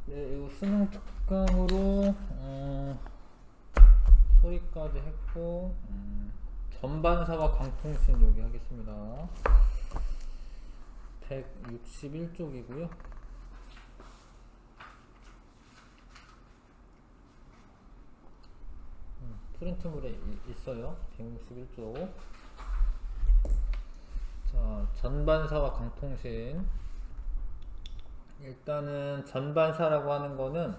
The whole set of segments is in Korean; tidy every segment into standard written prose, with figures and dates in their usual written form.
네, 이거 수능 특강으로 소리까지 했고 전반사와 광통신 여기 하겠습니다. 161쪽이고요. 프린트물에 있어요. 161쪽. 자, 전반사와 광통신. 일단은 전반사라고 하는 거는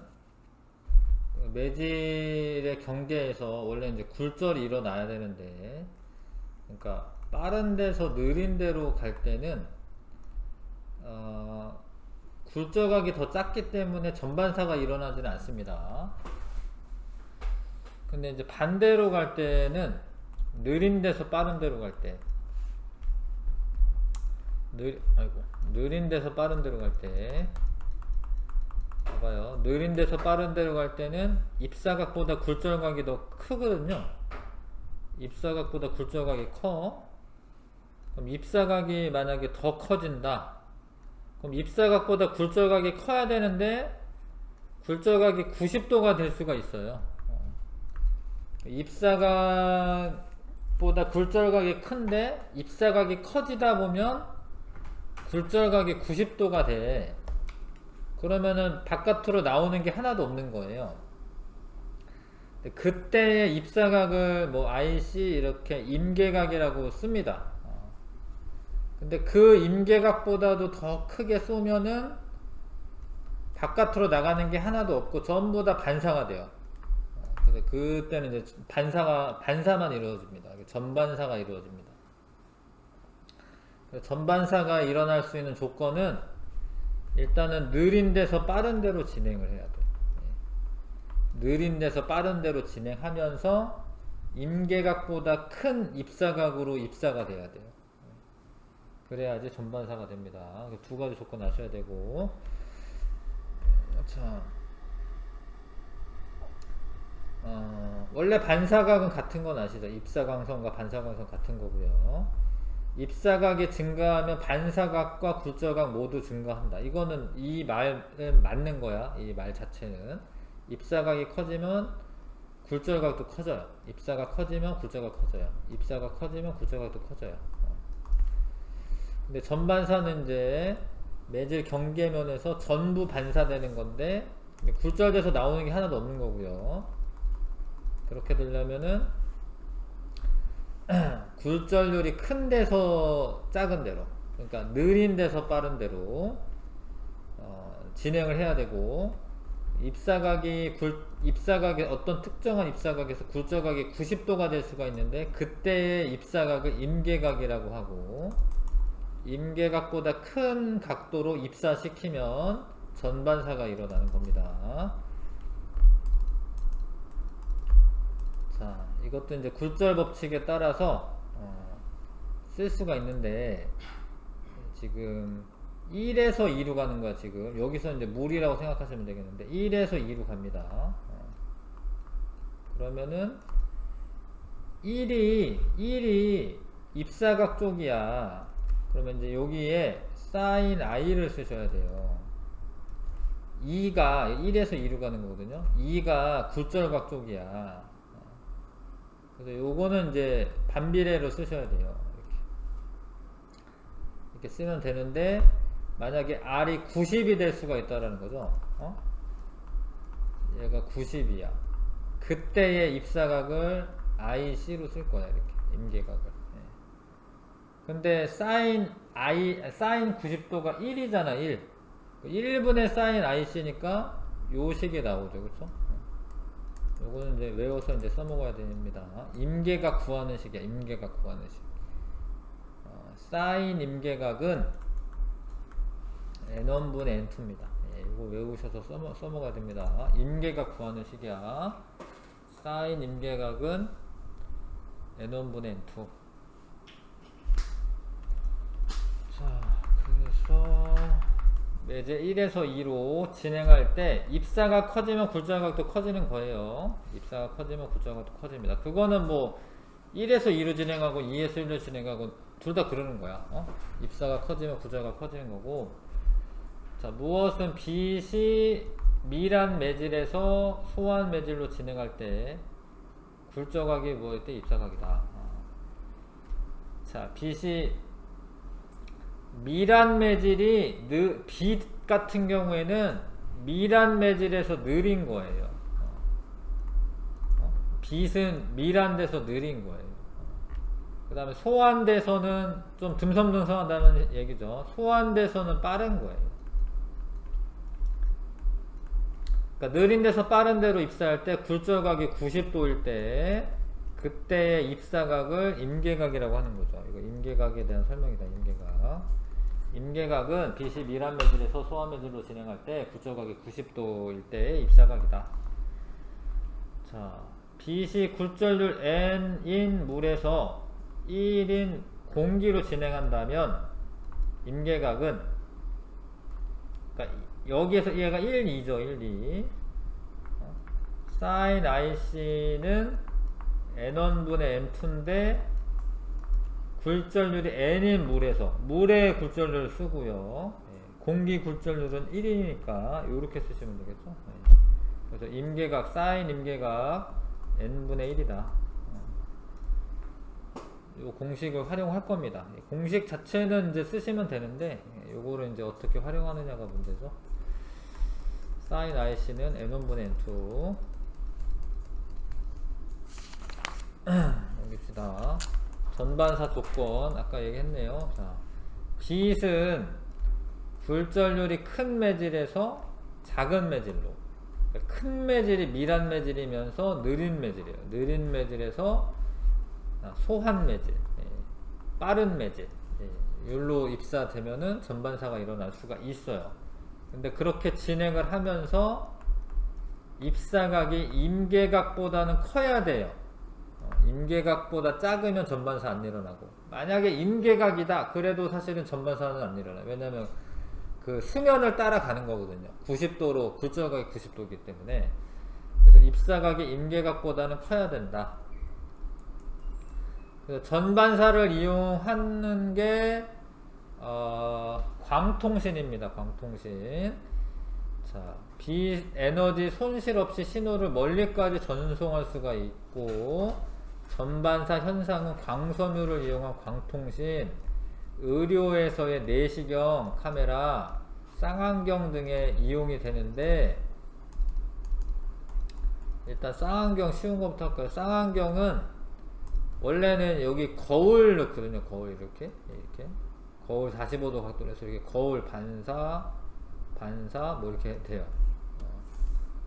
매질의 경계에서 원래 이제 굴절이 일어나야 되는데, 그러니까 빠른 데서 느린 데로 갈 때는 굴절각이 더 작기 때문에 전반사가 일어나지는 않습니다. 근데 이제 반대로 갈 때는 느린 데서 빠른 데로 갈 때, 느린 데서 빠른 데로 갈 때, 봐봐요. 느린 데서 빠른 데로 갈 때는 입사각보다 굴절각이 더 크거든요. 입사각보다 굴절각이 커. 그럼 입사각이 만약에 더 커진다. 그럼 입사각보다 굴절각이 커야 되는데 굴절각이 90도가 될 수가 있어요. 입사각보다 굴절각이 큰데 입사각이 커지다 보면 굴절각이 90도가 돼. 그러면은 바깥으로 나오는 게 하나도 없는 거예요. 그때의 입사각을 뭐 IC 이렇게 임계각이라고 씁니다. 근데 그 임계각보다도 더 크게 쏘면은 바깥으로 나가는 게 하나도 없고 전부 다 반사가 돼요. 그래서 그때는 이제 반사만 이루어집니다. 전반사가 이루어집니다. 전반사가 일어날 수 있는 조건은 일단은 느린 데서 빠른 데로 진행을 해야 돼. 느린 데서 빠른 데로 진행하면서 임계각보다 큰 입사각으로 입사가 돼야 돼요. 그래야지 전반사가 됩니다. 두 가지 조건 아셔야 되고. 자, 원래 반사각은 같은 건 아시죠? 입사광선과 반사광선 같은 거고요. 입사각이 증가하면 반사각과 굴절각 모두 증가한다. 이거는 이 말은 맞는 거야. 이 말 자체는. 입사각이 커지면 굴절각도 커져요. 입사각 커지면 굴절각 커져요. 입사각 커지면 굴절각도 커져요. 근데 전반사는 이제 매질 경계면에서 전부 반사되는 건데 굴절돼서 나오는 게 하나도 없는 거고요. 그렇게 되려면은 굴절률이 큰 데서 작은 데로, 그러니까 느린 데서 빠른 데로 진행을 해야 되고, 입사각이 어떤 특정한 입사각에서 굴절각이 90도가 될 수가 있는데 그때의 입사각을 임계각이라고 하고, 임계각보다 큰 각도로 입사시키면 전반사가 일어나는 겁니다. 자, 이것도 이제 굴절 법칙에 따라서 쓸 수가 있는데, 지금 1에서 2로 가는 거야. 지금 여기서 이제 물이라고 생각하시면 되겠는데 1에서 2로 갑니다. 그러면은 1이 입사각 쪽이야. 그러면 이제 여기에 sin i를 쓰셔야 돼요. 2가 1에서 2로 가는 거거든요. 2가 굴절각 쪽이야. 그래서 요거는 이제 반비례로 쓰셔야 돼요. 이렇게 쓰면 되는데, 만약에 R이 90이 될 수가 있다라는 거죠. 얘가 90이야. 그때의 입사각을 IC로 쓸 거야. 이렇게 임계각을. 근데 sin 90도가 1이잖아. 1. 1분의 sin IC니까 요 식이 나오죠. 그쵸? 요거는 이제 외워서 이제 써먹어야 됩니다. 임계각 구하는 식이야. 임계각 구하는 식. sin 임계각은 n1분의 n2입니다. 이거 외우셔서 써먹어야 됩니다. 임계각 구하는 식이야. sin 임계각은 n1분의 n2. 자, 그래서 이제 1에서 2로 진행할 때 입사가 커지면 굴절각도 커지는 거예요. 입사가 커지면 굴절각도 커집니다. 그거는 뭐 1에서 2로 진행하고 2에서 1로 진행하고 둘 다 그러는 거야. 입사가 커지면 굴절각 커지는 거고. 자, 무엇은 빛이 밀한 매질에서 소환 매질로 진행할 때 굴절각이 뭐일 때 입사각이다. 자, 빛이 밀한 매질이 빛 같은 경우에는 밀한 매질에서 느린 거예요. 빛은 밀한 데서 느린 거예요. 그 다음에 소환돼서는 좀 듬성듬성하다는 얘기죠. 소환돼서는 빠른 거예요. 그러니까 느린 데서 빠른 데로 입사할 때 굴절각이 90도일 때 그때의 입사각을 임계각이라고 하는 거죠. 이거 임계각에 대한 설명이다. 임계각은 빛이 밀한 매질에서 소환 매질로 진행할 때 굴절각이 90도일 때의 입사각이다. 자, 빛이 굴절률 n인 물에서 1인 공기로 진행한다면 임계각은, 그러니까 여기에서 얘가 1, 2죠. 1, 2. sin IC는 n1분의 n2인데 굴절률이 n인 물에서, 물의 굴절률을 쓰고요. 공기 굴절률은 1이니까 이렇게 쓰시면 되겠죠. 그래서 임계각, sin 임계각 n분의 1이다. 이 공식을 활용할 겁니다. 공식 자체는 이제 쓰시면 되는데 요거를 이제 어떻게 활용하느냐가 문제죠. sin IC는 n1분의 n2. 넘깁시다. 전반사 조건 아까 얘기했네요. 자, 빛은 굴절률이 큰 매질에서 작은 매질로, 큰 매질이 밀한 매질이면서 느린 매질이에요. 느린 매질에서 소환 매질, 빠른 매질, 율로 입사되면은 전반사가 일어날 수가 있어요. 근데 그렇게 진행을 하면서 입사각이 임계각보다는 커야 돼요. 임계각보다 작으면 전반사 안 일어나고, 만약에 임계각이다 그래도 사실은 전반사는 안 일어나요. 왜냐면 그 수면을 따라가는 거거든요. 90도로 굴절각이 90도이기 때문에. 그래서 입사각이 임계각보다는 커야 된다. 그래서 전반사를 이용하는 게 광통신입니다. 광통신. 자, 빛 에너지 손실 없이 신호를 멀리까지 전송할 수가 있고, 전반사 현상은 광섬유를 이용한 광통신, 의료에서의 내시경 카메라, 쌍안경 등에 이용이 되는데, 일단 쌍안경 쉬운 것부터 할까요? 쌍안경은 원래는 여기 거울 넣거든요. 거울 이렇게 거울 45도 각도로 해서 이렇게 거울 반사 뭐 이렇게 돼요.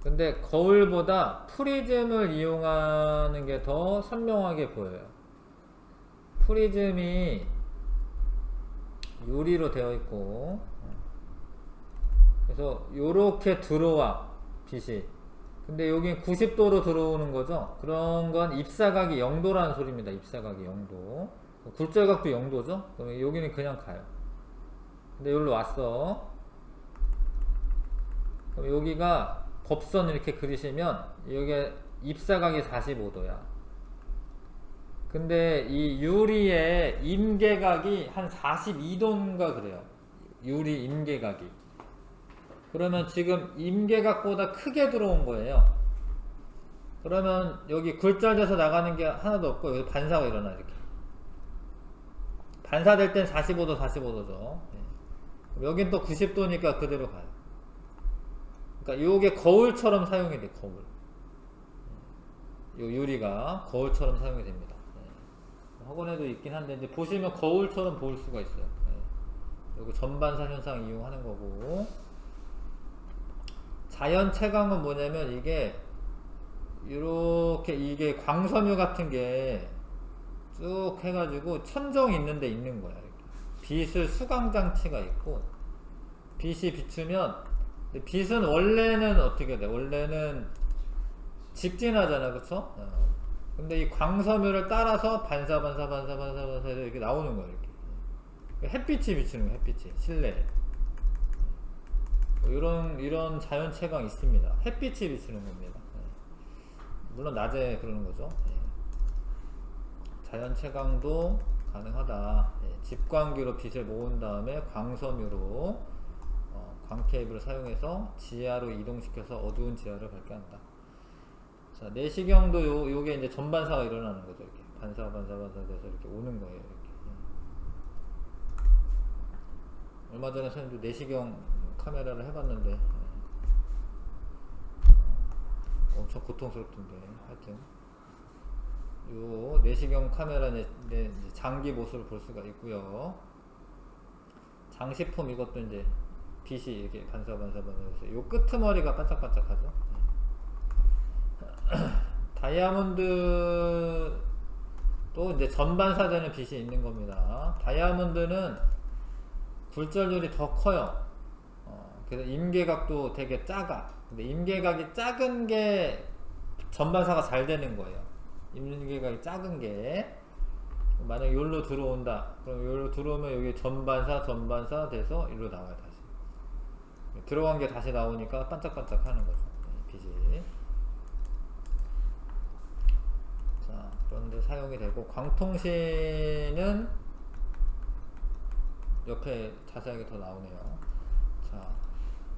근데 거울보다 프리즘을 이용하는 게 더 선명하게 보여요. 프리즘이 유리로 되어 있고, 그래서 요렇게 들어와 빛이. 근데 여긴 90도로 들어오는 거죠. 그런 건 입사각이 0도라는 소리입니다. 입사각이 0도. 굴절각도 0도죠. 그러면 여기는 그냥 가요. 근데 여기로 왔어. 그럼 여기가 법선 이렇게 그리시면 여기 입사각이 45도야. 근데 이 유리의 임계각이 한 42도인가 그래요. 유리 임계각이. 그러면 지금 임계각보다 크게 들어온 거예요. 그러면 여기 굴절돼서 나가는 게 하나도 없고 여기 반사가 일어나. 이렇게 반사될 땐 45도죠. 여긴 또 90도니까 그대로 가요. 그러니까 요게 거울처럼 사용이 돼. 거울. 요 유리가 거울처럼 사용이 됩니다. 학원에도 있긴 한데 이제 보시면 거울처럼 보일 수가 있어요. 요거 전반사 현상 이용하는 거고, 자연 채광은 뭐냐면 이게 이렇게 이게 광섬유 같은 게 쭉 해가지고 천정이 있는데 있는 거야. 이렇게. 빛을 수강 장치가 있고, 빛이 비추면, 빛은 원래는 어떻게 돼? 원래는 직진하잖아, 그쵸? 근데 이 광섬유를 따라서 반사 이렇게 나오는 거야. 이렇게 햇빛이 비추는 거야. 햇빛이 실내에. 이런 자연 채광 있습니다. 햇빛이 비추는 겁니다. 물론 낮에 그러는 거죠. 자연 채광도 가능하다. 집광기로 빛을 모은 다음에 광섬유로 광 케이블을 사용해서 지하로 이동시켜서 어두운 지하를 밝게 한다. 자, 내시경도 요게 이제 전반사가 일어나는 거죠. 이렇게 반사 돼서 이렇게 오는 거예요. 이렇게. 얼마 전에 선생님도 내시경 카메라를 해봤는데 엄청 고통스럽던데. 하여튼 요 내시경 카메라 이제 장기 모습을 볼 수가 있고요. 장식품 이것도 이제 빛이 이렇게 반사해서 요 끄트머리가 반짝반짝하죠. 다이아몬드 또 이제 전반사되는 빛이 있는 겁니다. 다이아몬드는 굴절률이 더 커요. 그래서 임계각도 되게 작아. 근데 임계각이 작은 게 전반사가 잘 되는 거예요. 임계각이 작은 게 만약에 여기로 들어온다. 그럼 여기로 들어오면 여기 전반사 돼서 이리로 나와요. 다시 들어간 게 다시 나오니까 반짝반짝 하는 거죠. 빛이. 자, 그런데 사용이 되고 광통신은 옆에 자세하게 더 나오네요. 자,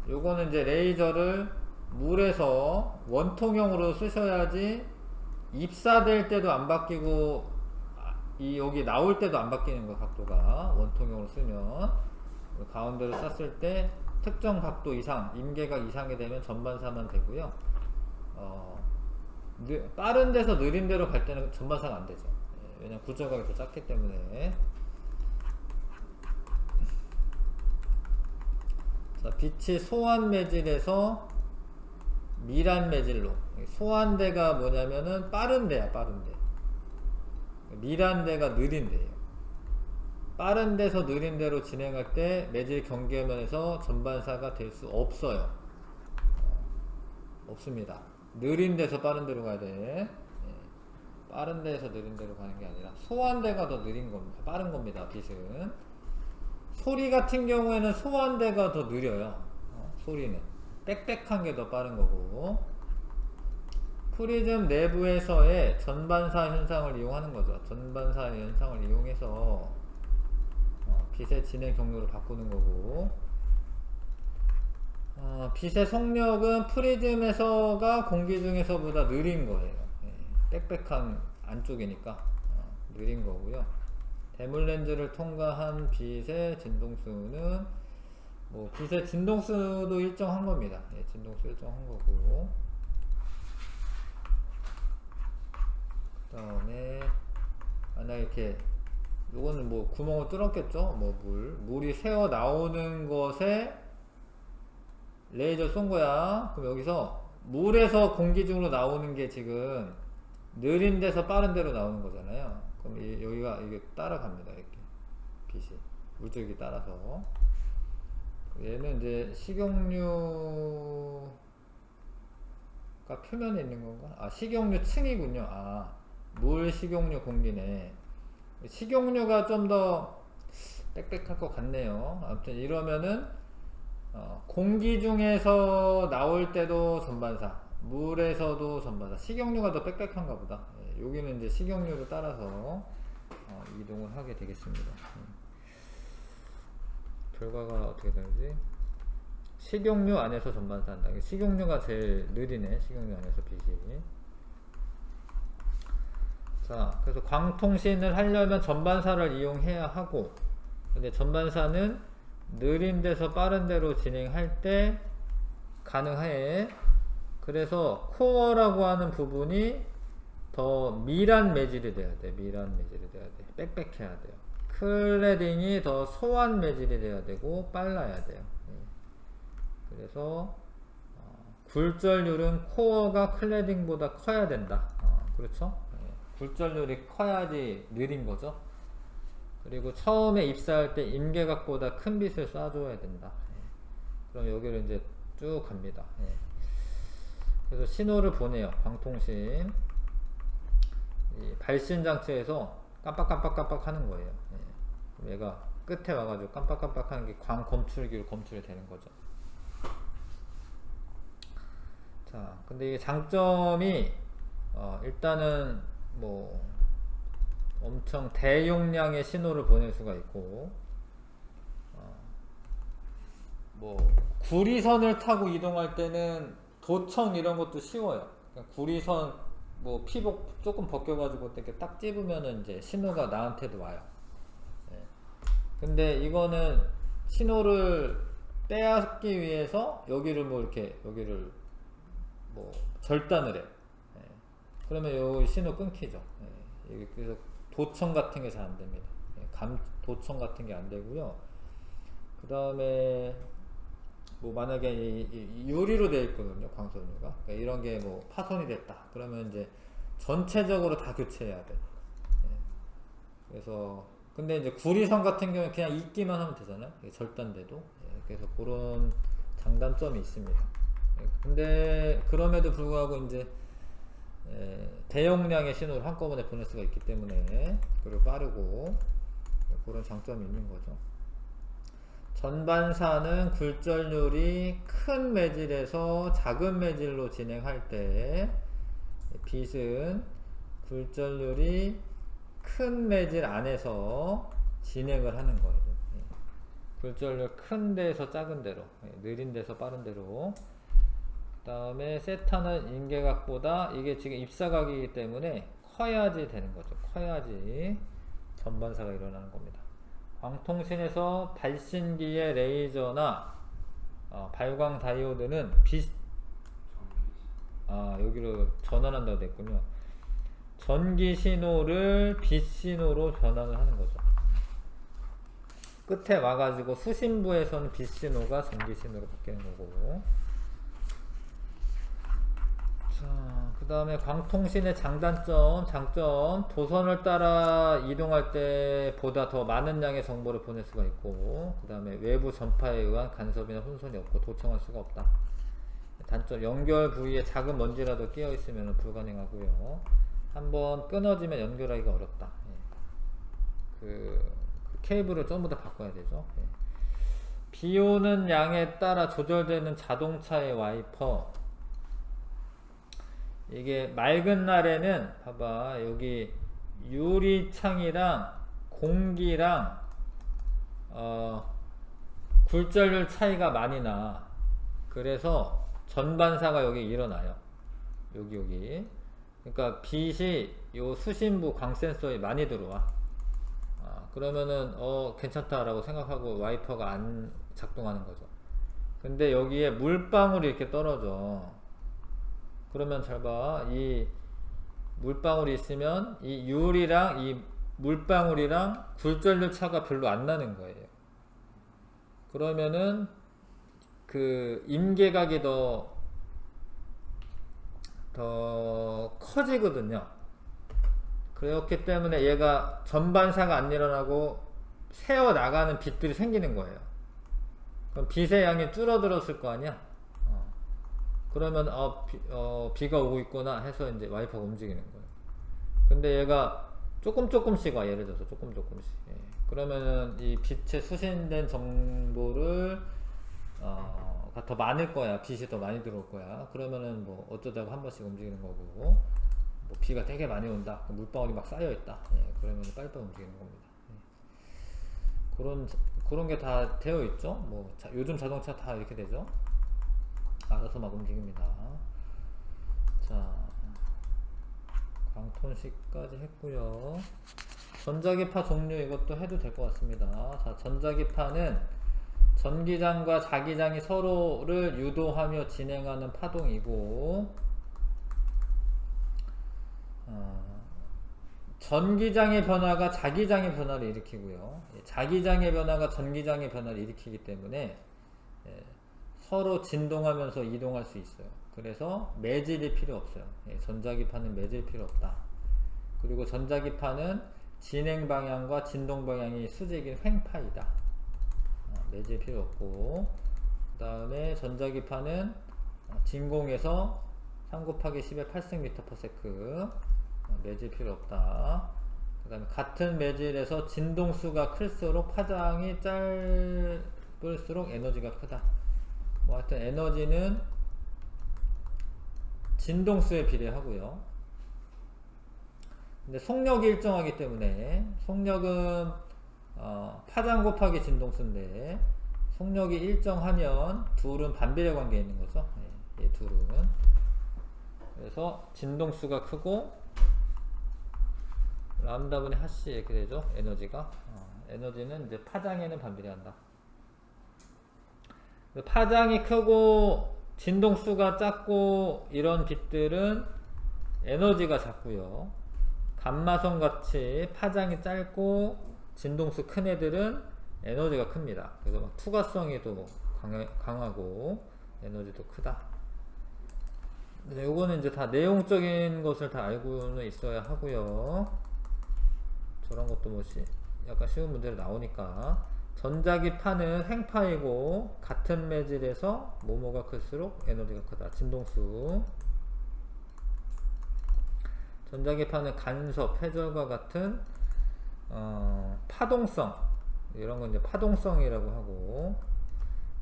요거는 이제 레이저를 물에서 원통형으로 쓰셔야지 입사될 때도 안 바뀌고 여기 나올 때도 안 바뀌는 거. 각도가 원통형으로 쓰면 가운데로 쐈을 때 특정 각도 이상, 임계각 이상이 되면 전반사만 되고요. 빠른 데서 느린 데로 갈 때는 전반사가 안 되죠. 왜냐면 굴절각이 더 작기 때문에. 자, 빛이 소환 매질에서 미란 매질로. 소환대가 뭐냐면은 빠른 데야, 빠른 데. 미란 데가 느린 데예요. 빠른 데서 느린 데로 진행할 때 매질 경계면에서 전반사가 될 수 없어요. 없습니다. 느린 데서 빠른 데로 가야 돼. 빠른 데에서 느린 데로 가는 게 아니라 소환대가 더 느린 겁니다. 빠른 겁니다. 빛은. 소리 같은 경우에는 소환대가 더 느려요. 소리는 빽빽한 게 더 빠른 거고. 프리즘 내부에서의 전반사 현상을 이용하는 거죠. 전반사 현상을 이용해서 빛의 진행 경로를 바꾸는 거고. 빛의 속력은 프리즘에서가 공기 중에서보다 느린 거예요. 빽빽한 안쪽이니까 느린 거고요. 대물렌즈를 통과한 빛의 진동수는 뭐 빛의 진동수도 일정한 겁니다. 진동수 일정한 거고. 그 다음에 만약 이렇게 요거는 뭐 구멍을 뚫었겠죠. 뭐 물이 새어 나오는 것에 레이저 쏜 거야. 그럼 여기서 물에서 공기 중으로 나오는 게 지금 느린 데서 빠른 데로 나오는 거잖아요. 그럼 여기가 이게 따라갑니다. 이렇게 빛이 물줄기 따라서. 얘는 이제 식용유가 표면에 있는 건가? 식용유 층이군요. 물, 식용유, 공기네. 식용유가 좀 더 빽빽할 것 같네요. 아무튼 이러면은 공기 중에서 나올 때도 전반사, 물에서도 전반사. 식용유가 더 빽빽한가 보다. 여기는 이제 식용유를 따라서 이동을 하게 되겠습니다. 결과가 어떻게 되는지. 식용유 안에서 전반사 한다. 식용유가 제일 느리네. 식용유 안에서 빛이. 자, 그래서 광통신을 하려면 전반사를 이용해야 하고, 근데 전반사는 느린 데서 빠른 데로 진행할 때 가능해. 그래서 코어라고 하는 부분이 더 미란 매질이 돼야 돼. 미란 매질이 돼야 돼. 빽빽해야 돼요. 클레딩이 더 소환 매질이 돼야 되고 빨라야 돼요. 그래서 굴절률은 코어가 클레딩보다 커야 된다. 그렇죠? 굴절률이 커야지 느린 거죠. 그리고 처음에 입사할 때 임계각보다 큰 빛을 쏴줘야 된다. 그럼 여기를 이제 쭉 갑니다. 그래서 신호를 보내요. 광통신. 이 발신 장치에서 깜빡깜빡깜빡 하는 거예요. 그럼 얘가 끝에 와가지고 깜빡깜빡 하는 게 광 검출기로 검출이 되는 거죠. 자, 근데 이게 장점이 일단은 뭐 엄청 대용량의 신호를 보낼 수가 있고 뭐 구리선을 타고 이동할 때는 도청 이런 것도 쉬워요. 그러니까 구리선 뭐 피복 조금 벗겨가지고 이렇게 딱 집으면은 이제 신호가 나한테도 와요. 예. 근데 이거는 신호를 빼앗기 위해서 여기를 뭐 이렇게 여기를 뭐 절단을 해. 예. 그러면 요 신호 끊기죠. 예. 그래서 도청 같은 게 잘 안 됩니다. 예. 도청 같은 게 안 되고요. 그 다음에 뭐 만약에 이 유리로 되어 있거든요, 광선유가. 그러니까 이런 게 뭐 파손이 됐다. 그러면 이제 전체적으로 다 교체해야 돼. 예. 그래서 근데 이제 구리선 같은 경우는 그냥 있기만 하면 되잖아요. 절단돼도. 예. 그래서 그런 장단점이 있습니다. 예. 근데 그럼에도 불구하고 이제 대용량의 신호를 한꺼번에 보낼 수가 있기 때문에 그리고 빠르고 그런 장점이 있는 거죠. 전반사는 굴절률이 큰 매질에서 작은 매질로 진행할 때, 빛은 굴절률이 큰 매질 안에서 진행을 하는 거예요. 굴절률 큰 데에서 작은 데로, 느린 데서 빠른 데로. 그 다음에 세타는 임계각보다 이게 지금 입사각이기 때문에 커야지 되는 거죠. 커야지 전반사가 일어나는 겁니다. 광통신에서 발신기의 레이저나 발광 다이오드는 여기로 전환한다고 됐군요. 전기 신호를 빛 신호로 전환을 하는 거죠. 끝에 와가지고 수신부에서는 빛 신호가 전기 신호로 바뀌는 거고. 그 다음에 광통신의 장점, 도선을 따라 이동할 때보다 더 많은 양의 정보를 보낼 수가 있고, 그 다음에 외부 전파에 의한 간섭이나 혼선이 없고 도청할 수가 없다. 단점, 연결 부위에 작은 먼지라도 끼어 있으면 불가능하고요. 한번 끊어지면 연결하기가 어렵다. 그 케이블을 전부 다 바꿔야 되죠. 비 오는 양에 따라 조절되는 자동차의 와이퍼. 이게 맑은 날에는 봐봐, 여기 유리창이랑 공기랑 굴절률 차이가 많이 나. 그래서 전반사가 여기 일어나요. 여기 그러니까 빛이 요 수신부 광센서에 많이 들어와. 그러면은 괜찮다라고 생각하고 와이퍼가 안 작동하는 거죠. 근데 여기에 물방울이 이렇게 떨어져. 그러면 잘 봐. 이 물방울이 있으면 이 유리랑 이 물방울이랑 굴절률 차가 별로 안 나는 거예요. 그러면은 그 임계각이 더 커지거든요. 그렇기 때문에 얘가 전반사가 안 일어나고 새어 나가는 빛들이 생기는 거예요. 그럼 빛의 양이 줄어들었을 거 아니야? 그러면 비가 오고 있구나 해서 이제 와이퍼가 움직이는 거예요. 근데 얘가 조금씩 와. 예를 들어서 조금씩. 예. 그러면은 이 빛에 수신된 정보를 더 많을 거야. 빛이 더 많이 들어올 거야. 그러면은 뭐 어쩌다가 한 번씩 움직이는 거고, 뭐 비가 되게 많이 온다. 물방울이 막 쌓여 있다. 예. 그러면 빨리빨리 움직이는 겁니다. 예. 그런 게 다 되어 있죠. 뭐 요즘 자동차 다 이렇게 되죠. 알아서 막 움직입니다. 자, 광톤식까지 했고요. 전자기파 종류 이것도 해도 될 것 같습니다. 자, 전자기파는 전기장과 자기장이 서로를 유도하며 진행하는 파동이고, 전기장의 변화가 자기장의 변화를 일으키고요. 자기장의 변화가 전기장의 변화를 일으키기 때문에 서로 진동하면서 이동할 수 있어요. 그래서 매질이 필요 없어요. 전자기파는 매질 필요 없다. 그리고 전자기파는 진행 방향과 진동 방향이 수직인 횡파이다. 매질 필요 없고, 그 다음에 전자기파는 진공에서 3 곱하기 10의 8승m/s 매질 필요 없다. 그 다음에 같은 매질에서 진동수가 클수록 파장이 짧을수록 에너지가 크다. 뭐 하여튼 에너지는 진동수에 비례하고요. 근데 속력이 일정하기 때문에 속력은 파장 곱하기 진동수인데 속력이 일정하면 둘은 반비례 관계에 있는 거죠. 예, 얘 둘은. 그래서 진동수가 크고 람다분의 하씨 이렇게 되죠. 에너지가. 에너지는 이제 파장에는 반비례한다. 파장이 크고 진동수가 작고 이런 빛들은 에너지가 작고요. 감마선 같이 파장이 짧고 진동수 큰 애들은 에너지가 큽니다. 그래서 막 투과성이 또 강하고 에너지도 크다. 요거는 이제 다 내용적인 것을 다 알고는 있어야 하고요. 저런 것도 뭐지 약간 쉬운 문제로 나오니까. 전자기파는 횡파이고 같은 매질에서 뭐뭐가 클수록 에너지가 크다. 진동수. 전자기파는 간섭, 회절과 같은 파동성, 이런 건 이제 파동성이라고 하고,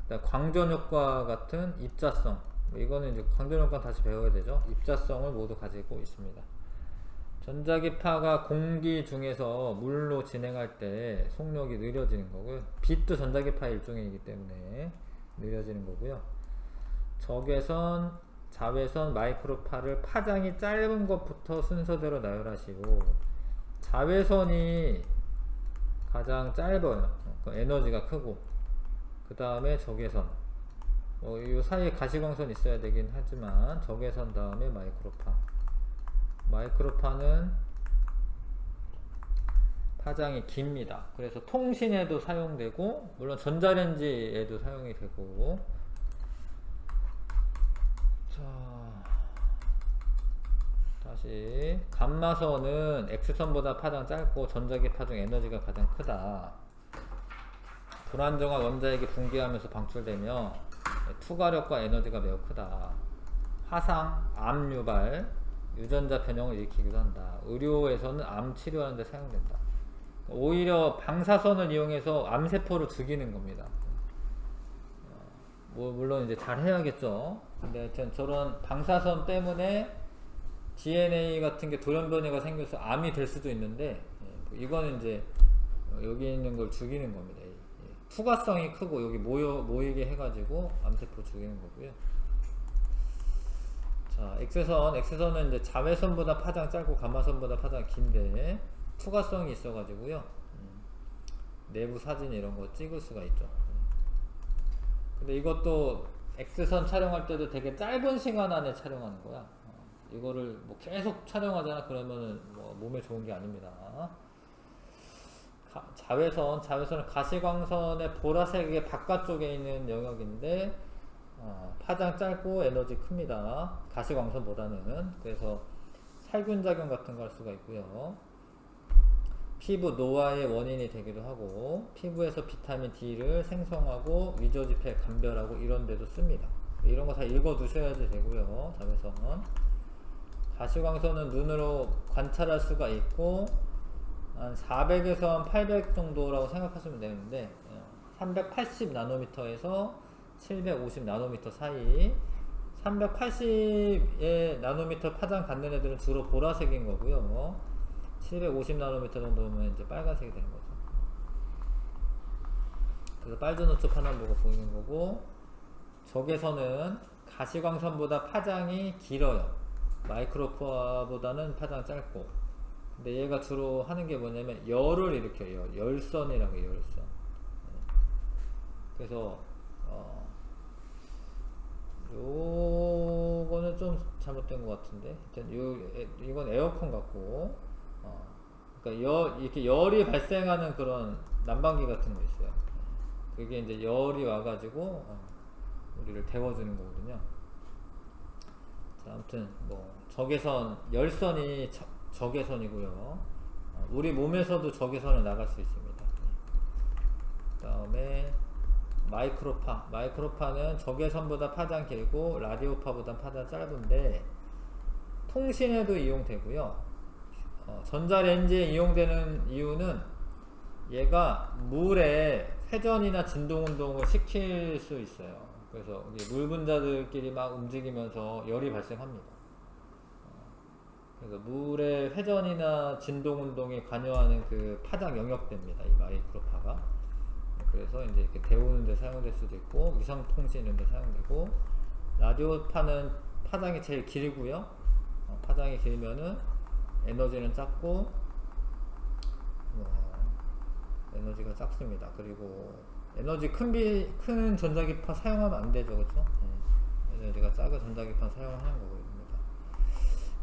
그다음 광전효과 같은 입자성, 이거는 이제 광전효과 다시 배워야 되죠. 입자성을 모두 가지고 있습니다. 전자기파가 공기 중에서 물로 진행할 때 속력이 느려지는 거고요. 빛도 전자기파의 일종이기 때문에 느려지는 거고요. 적외선, 자외선, 마이크로파를 파장이 짧은 것부터 순서대로 나열하시고, 자외선이 가장 짧아요. 에너지가 크고, 그 다음에 적외선, 이 사이에 가시광선 있어야 되긴 하지만 적외선 다음에 마이크로파. 마이크로파는 파장이 깁니다. 그래서 통신에도 사용되고, 물론 전자레인지에도 사용이 되고. 자, 다시 감마선은 X선보다 파장 짧고 전자기파 중 에너지가 가장 크다. 불안정한 원자핵이 붕괴하면서 방출되며 투과력과 에너지가 매우 크다. 화상, 암 유발, 유전자 변형을 일으키기도 한다. 의료에서는 암 치료하는 데 사용된다. 오히려 방사선을 이용해서 암세포를 죽이는 겁니다. 물론 이제 잘 해야겠죠. 근데 하여튼 저런 방사선 때문에 DNA 같은 게 돌연변이가 생겨서 암이 될 수도 있는데, 이거는 이제 여기 있는 걸 죽이는 겁니다. 투과성이 크고 여기 모이게 해가지고 암세포 죽이는 거고요. 자, X선은 이제 자외선보다 파장 짧고 감마선보다 파장 긴데 투과성이 있어가지고요. 내부 사진 이런 거 찍을 수가 있죠. 근데 이것도 X선 촬영할 때도 되게 짧은 시간 안에 촬영하는 거야. 이거를 뭐 계속 촬영하잖아. 그러면은 뭐 몸에 좋은 게 아닙니다. 자외선은 가시광선의 보라색의 바깥쪽에 있는 영역인데 파장 짧고 에너지 큽니다. 가시광선보다는. 그래서 살균작용 같은 거 할 수가 있고요. 피부 노화의 원인이 되기도 하고, 피부에서 비타민 D를 생성하고 위조지폐 감별하고 이런 데도 씁니다. 이런 거 다 읽어 두셔야지 되고요. 자외선. 가시광선은 눈으로 관찰할 수가 있고 한 400에서 한 800 정도라고 생각하시면 되는데, 380 나노미터에서 750 나노미터 사이. 380의 나노미터 파장 갖는 애들은 주로 보라색인 거고요. 750 나노미터 정도면 이제 빨간색이 되는 거죠. 그래서 빨간 우측 하나 보고 보이는 거고, 적외선은 가시광선보다 파장이 길어요. 마이크로파보다는 파장 짧고. 근데 얘가 주로 하는 게 뭐냐면 열을 일으켜요. 열선이라고 해요. 열선. 그래서 요거는 좀 잘못된 것 같은데, 이건 에어컨 같고, 그러니까 이렇게 열이 발생하는 그런 난방기 같은 거 있어요. 그게 이제 열이 와가지고 우리를 데워주는 거거든요. 자, 아무튼 뭐 적외선, 열선이 적외선이고요. 우리 몸에서도 적외선을 나갈 수 있습니다. 그 다음에 마이크로파는 적외선보다 파장 길고 라디오파보다 파장 짧은데 통신에도 이용되고요. 전자레인지에 이용되는 이유는 얘가 물에 회전이나 진동운동을 시킬 수 있어요. 그래서 물 분자들끼리 막 움직이면서 열이 발생합니다. 그래서 물의 회전이나 진동운동에 관여하는 그 파장 영역대입니다. 이 마이크로파가. 그래서 이제 이렇게 데우는 데 사용될 수도 있고 위성 통신하는 데 사용되고, 라디오파는 파장이 제일 길고요. 파장이 길면은 에너지는 작고 에너지가 작습니다. 그리고 에너지 큰 전자기파 사용하면 안 되죠, 그렇죠? 에너지가 작은 전자기파 사용하는 거입니다.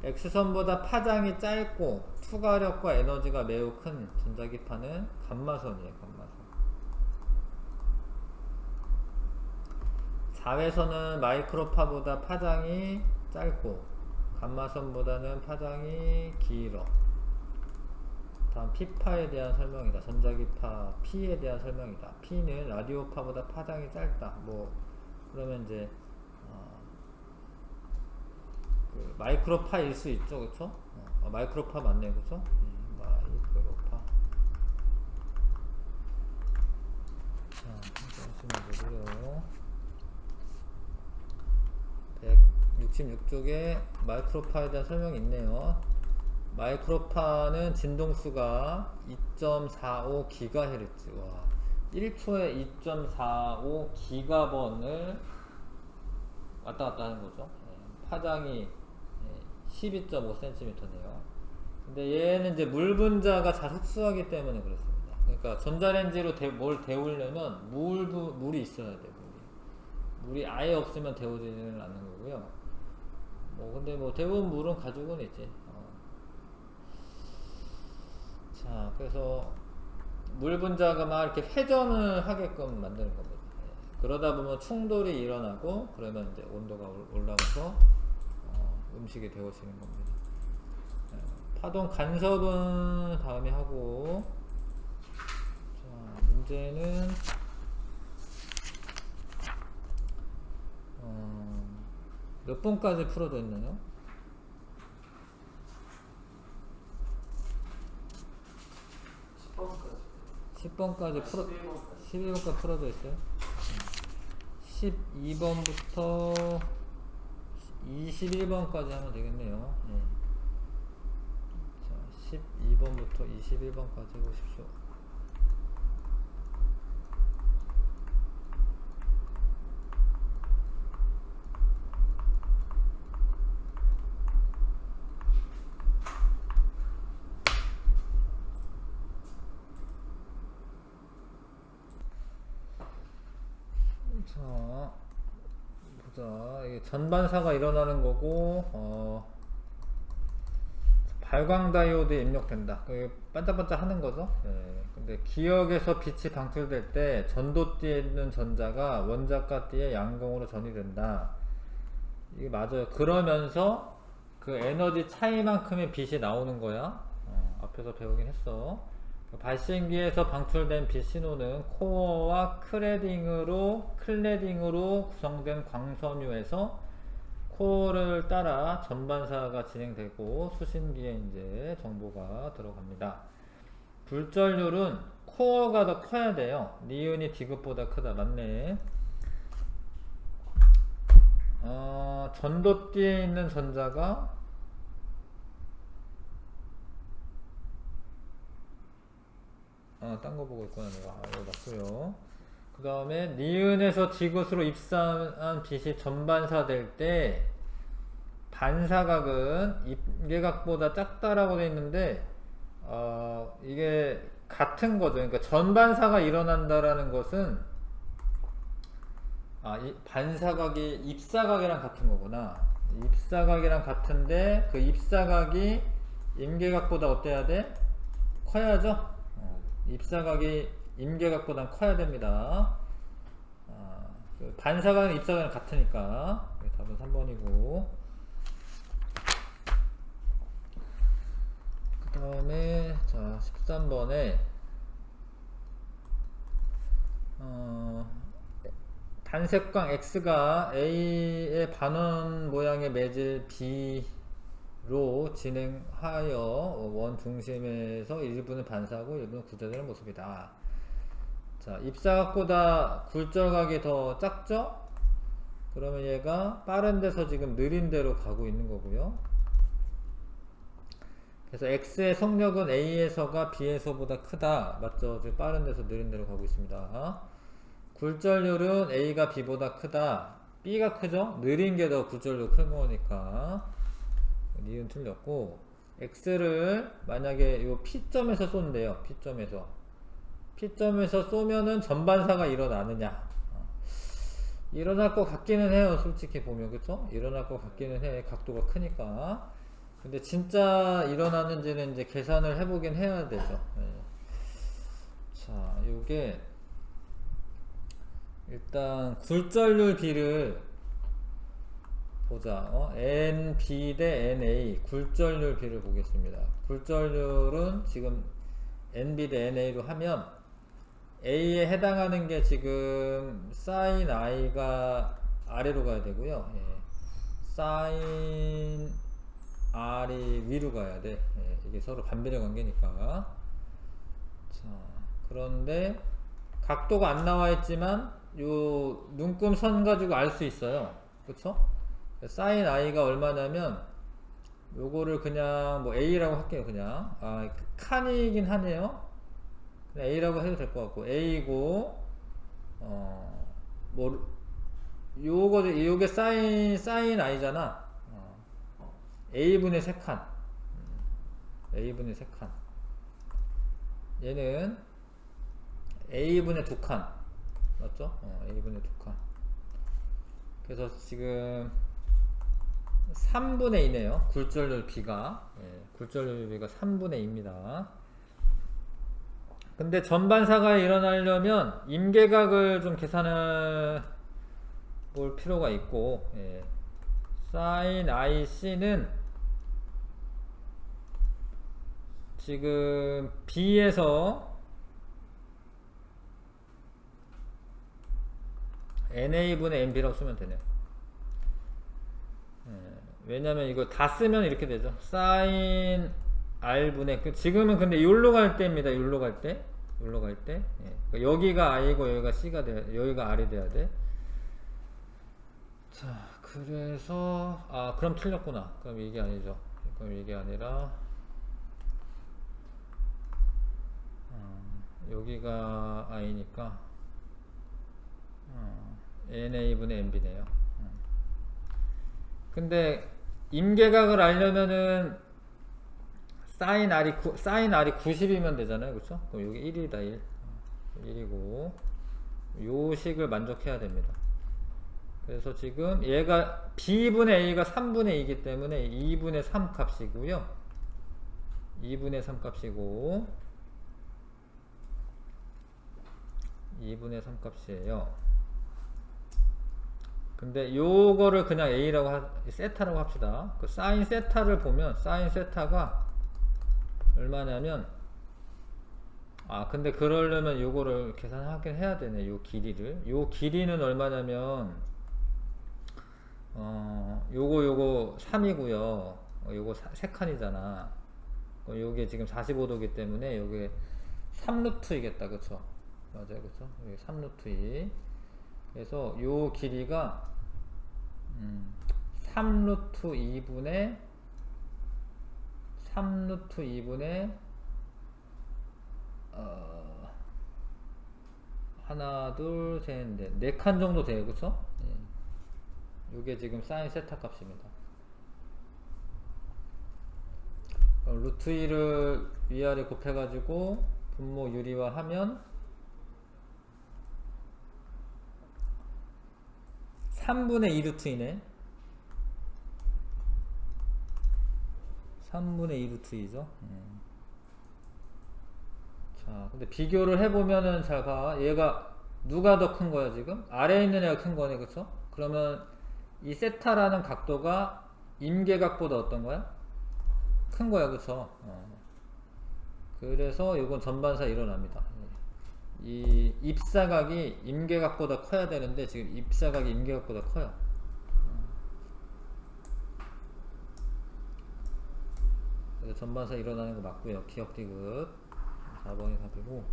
X선보다 파장이 짧고 투과력과 에너지가 매우 큰 전자기파는 감마선이에요. 감마선. 자외선은 마이크로파보다 파장이 짧고 감마선보다는 파장이 길어. 다음 P파에 대한 설명이다. 전자기파 P에 대한 설명이다. P는 라디오파보다 파장이 짧다. 뭐 그러면 이제 그 마이크로파일 수 있죠, 그쵸? 마이크로파 맞네, 그쵸? 마이크로파. 자, 보시면 되고요. 166쪽에 마이크로파에 대한 설명이 있네요. 마이크로파는 진동수가 2.45GHz. 와, 1초에 2.45GB을 왔다 갔다 하는 거죠. 파장이 12.5cm네요. 근데 얘는 이제 물 분자가 잘 흡수하기 때문에 그렇습니다. 그러니까 전자레인지로 뭘 데우려면 물이 있어야 돼요. 물이 아예 없으면 데워지지는 않는 거고요. 뭐 근데 뭐 데운 물은 가지고는 있지. 자, 그래서 물 분자가 막 이렇게 회전을 하게끔 만드는 겁니다. 그러다 보면 충돌이 일어나고 그러면 이제 온도가 올라가서 음식이 데워지는 겁니다. 파동 간섭은 다음에 하고, 자, 문제는 몇 번까지 풀어져 있나요? 10번까지 11번까지 풀어져 있어요. 12번부터 21번까지 하면 되겠네요. 자, 12번부터 21번까지 해보십시오. 자, 보자. 이게 전반사가 일어나는 거고, 발광 다이오드 입력된다. 그게 반짝반짝 하는 거죠. 근데 기역에서 빛이 방출될 때 전도띠에 있는 전자가 원자과 띠의 양극으로 전이된다. 이게 맞아요. 그러면서 그 에너지 차이만큼의 빛이 나오는 거야. 앞에서 배우긴 했어. 발신기에서 방출된 빛 신호는 코어와 클레딩으로 구성된 광섬유에서 코어를 따라 전반사가 진행되고 수신기에 이제 정보가 들어갑니다. 불전율은 코어가 더 커야 돼요. 니은이 디귿보다 크다. 맞네. 전도띠에 있는 전자가 딴 거 보고 있구나 내가. 이거 맞고요. 그 다음에 니은에서 디귿으로 입사한 빛이 전반사 될 때 반사각은 임계각보다 작다라고 되어 있는데 이게 같은 거죠. 그러니까 전반사가 일어난다라는 것은 이 반사각이 입사각이랑 같은 거구나. 입사각이랑 같은데 그 입사각이 임계각보다 어때야 돼? 커야죠? 입사각이 임계각보다 커야 됩니다. 그 반사각은 입사각이랑 같으니까. 답은 3번이고. 그 다음에 자 13번에 단색광 X가 A의 반원 모양의 매질 B로 진행하여 원 중심에서 일부는 반사하고 일부는 굴절되는 모습이다. 자, 입사각보다 굴절각이 더 작죠? 그러면 얘가 빠른 데서 지금 느린 데로 가고 있는 거고요. 그래서 X의 속력은 A에서가 B에서보다 크다. 맞죠? 지금 빠른 데서 느린 데로 가고 있습니다. 굴절률은 A가 B보다 크다. B가 크죠? 느린 게 더 굴절률 큰 거니까. 니은 틀렸고, X를 만약에 요 P점에서 쏜대요. P점에서 쏘면은 전반사가 일어나느냐? 일어날 것 같기는 해요. 솔직히 보면, 그쵸? 일어날 것 같기는 해. 각도가 크니까. 근데 진짜 일어나는지는 이제 계산을 해보긴 해야 되죠. 네. 자, 요게 일단 굴절률 B를 보자. NB 대 NA 굴절률 B를 보겠습니다. 굴절률은 지금 NB 대 NA로 하면 A에 해당하는 게 지금 sin I가 아래로 가야 되고요. 예. sin R이 위로 가야 돼. 예. 이게 서로 반비례 관계니까. 자, 그런데 각도가 안 나와 있지만 요 눈금 선 가지고 알 수 있어요. 그쵸? sin I가 얼마냐면 요거를 그냥 뭐 A라고 할게요. 그냥 칸이긴 하네요. 그냥 A라고 해도 될 것 같고 A고 뭐 요게 sin I잖아. A분의 3칸 A분의 3칸 얘는 A분의 2칸 맞죠? A분의 2칸 그래서 지금 3분의 2네요. 굴절률 B가 굴절률 B가 3분의 2입니다. 근데 전반사가 일어나려면 임계각을 좀 계산해 볼 필요가 있고 sin IC는 지금 B에서 NA분의 NB라고 쓰면 되네요. 왜냐면 이거 다 쓰면 이렇게 되죠. sin R분의 지금은 근데 여기로 갈 때입니다. 여기로 갈 때. 그러니까 여기가 I고 여기가 C가 돼야 여기가 R이 돼야 돼. 자, 그래서 그럼 틀렸구나. 그럼 이게 아니죠. 그럼 이게 아니라 여기가 I니까 NA분의 NB네요. 근데 임계각을 알려면은 sin R이 90이면 되잖아요. 그쵸? 그럼 여기 1이다 1이고 요 식을 만족해야 됩니다. 그래서 지금 얘가 B분의 A가 3분의 2이기 때문에 2분의 3 값이고요. 2분의 3 값이고 2분의 3 값이에요. 근데 요거를 그냥 A라고 세타라고 합시다. 그 사인 세타를 보면 사인 세타가 얼마냐면 근데 그러려면 요거를 계산하긴 해야 되네. 요 길이를. 요 길이는 얼마냐면 요거 3이고요. 요거 3칸이잖아. 요게 지금 45도기 때문에 요게 3루트이겠다. 그쵸? 맞아요. 그쵸? 여기 3루트 2. 그래서 요 길이가 3루트 2분의 하나 둘 셋 넷 4칸 정도 돼요. 그쵸? 요게 지금 사인 세타 값입니다. 루트 2를 위아래 곱해가지고 분모 유리화 하면 3분의 2 루트이네. 3분의 2 루트이죠. 자, 근데 비교를 해보면은 잘 봐. 얘가 누가 더 큰 거야, 지금? 아래에 있는 애가 큰 거네, 그쵸? 그러면 이 세타라는 각도가 임계각보다 어떤 거야? 큰 거야, 그쵸? 그래서 이건 전반사 일어납니다. 이 입사각이 임계각보다 커야 되는데 지금 입사각이 임계각보다 커요. 그래서 전반사 일어나는 거 맞고요. 기억 디귿 4번이 답이고.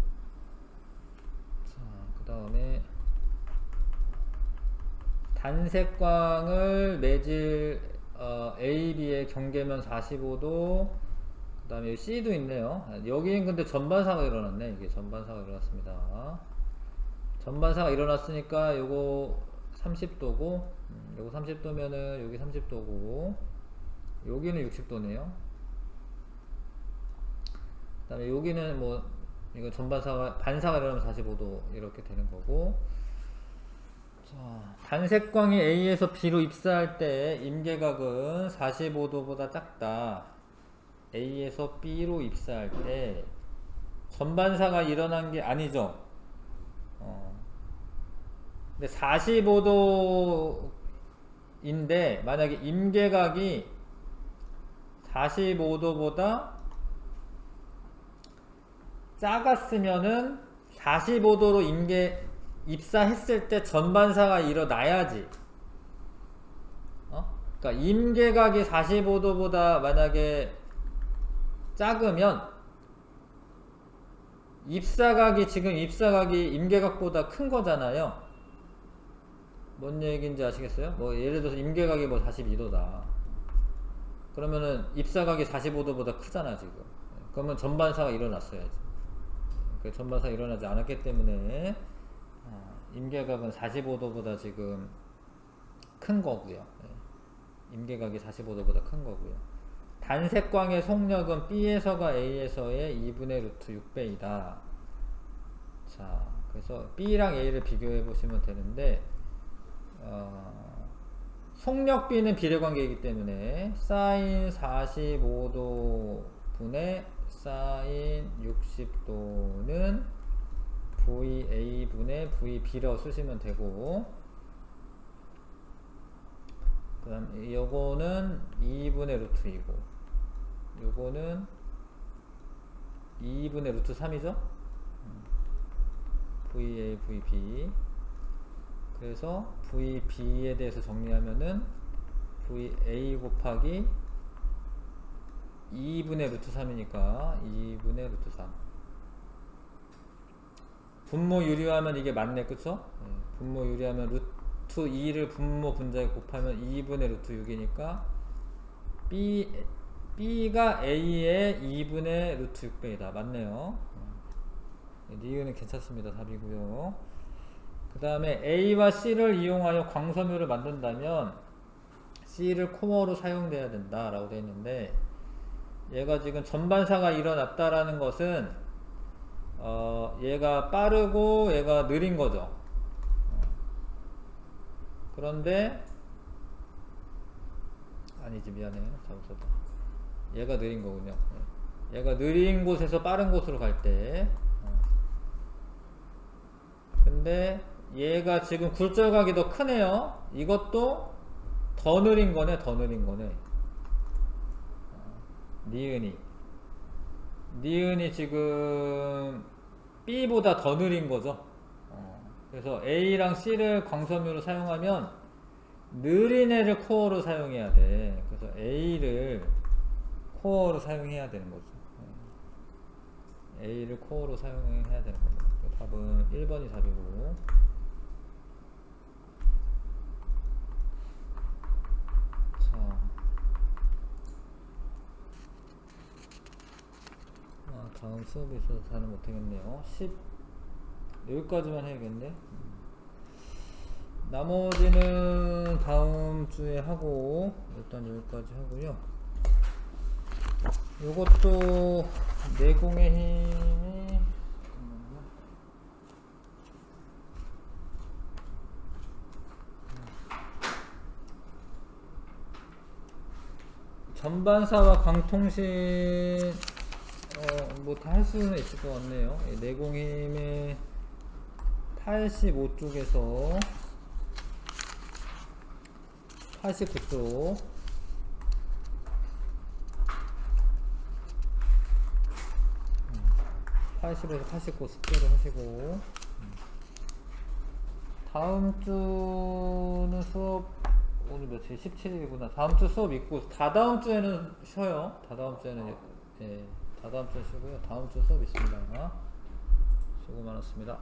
자, 그 다음에 단색광을 매질 AB의 경계면 45도 그 다음에 여기 C도 있네요. 여기는 근데 전반사가 일어났네. 이게 전반사가 일어났습니다. 전반사가 일어났으니까 요거 30도고, 요거 30도면은 여기 30도고, 여기는 60도네요. 그 다음에 여기는 뭐, 이거 전반사가, 반사가 일어나면 45도 이렇게 되는 거고, 자, 단색광이 A에서 B로 입사할 때 임계각은 45도보다 작다. A에서 B로 입사할 때 전반사가 일어난 게 아니죠. 근데 45도인데 만약에 임계각이 45도보다 작았으면은 45도로 입사했을 때 전반사가 일어나야지. 그러니까 임계각이 45도보다 만약에 작으면 지금 입사각이 임계각보다 큰 거잖아요. 뭔 얘기인지 아시겠어요? 뭐 예를 들어서 임계각이 뭐 42도다. 그러면은 입사각이 45도보다 크잖아 지금. 그러면 전반사가 일어났어야지. 그 전반사가 일어나지 않았기 때문에 임계각은 45도보다 지금 큰 거고요. 임계각이 45도보다 큰 거고요. 단색광의 속력은 B에서가 A에서의 2분의 루트 6배이다. 자, 그래서 B랑 A를 비교해 보시면 되는데, 속력 B는 비례관계이기 때문에 사인 45도 분의 사인 60도는 VA분의 VB라고 쓰시면 되고, 그 다음 요거는 2분의 루트 2고 요거는 2분의 루트 3이죠. VA, VB. 그래서 VB에 대해서 정리하면은 VA 곱하기 2분의 루트 3이니까 2분의 루트 3. 분모 유리하면 이게 맞네, 그쵸? 분모 유리하면 루트 2를 분모 분자에 곱하면 2분의 루트 6이니까 B가 A의 2분의 루트 6배이다. 맞네요. 니은은 괜찮습니다. 답이고요. 그 다음에 A와 C를 이용하여 광섬유를 만든다면 C를 코어로 사용돼야 된다 라고 되어 있는데, 얘가 지금 전반사가 일어났다라는 것은 얘가 빠르고 얘가 느린 거죠. 그런데 아니지, 미안해, 잘못 썼다. 얘가 느린 거군요. 얘가 느린 곳에서 빠른 곳으로 갈 때, 근데 얘가 지금 굴절각이 더 크네요. 이것도 더 느린 거네. 더 느린 거네. 니은이 지금 B보다 더 느린 거죠. 그래서 A랑 C를 광섬유로 사용하면 느린 애를 코어로 사용해야 돼. 그래서 A를 코어로 사용해야 되는 거죠. A를 코어로 사용해야 되는 겁니다. 답은 1번이 답이고, 자, 다음 수업이 있어서 잘은 못하겠네요. 10 여기까지만 해야겠네. 나머지는 다음 주에 하고, 일단 여기까지 하고요. 요것도 내공의 힘이 전반사와 광통신 뭐 다 할 수는 있을 것 같네요. 내공힘의 85쪽에서 89쪽, 에서 89 숙제를 하시고, 다음 주는 수업, 오늘 며칠? 17일이구나. 다음 주 수업 있고, 다다음 주에는 쉬어요. 다다음 주에는, 다다음 주에 쉬고요. 다음 주 수업 있습니다. 수고 많았습니다.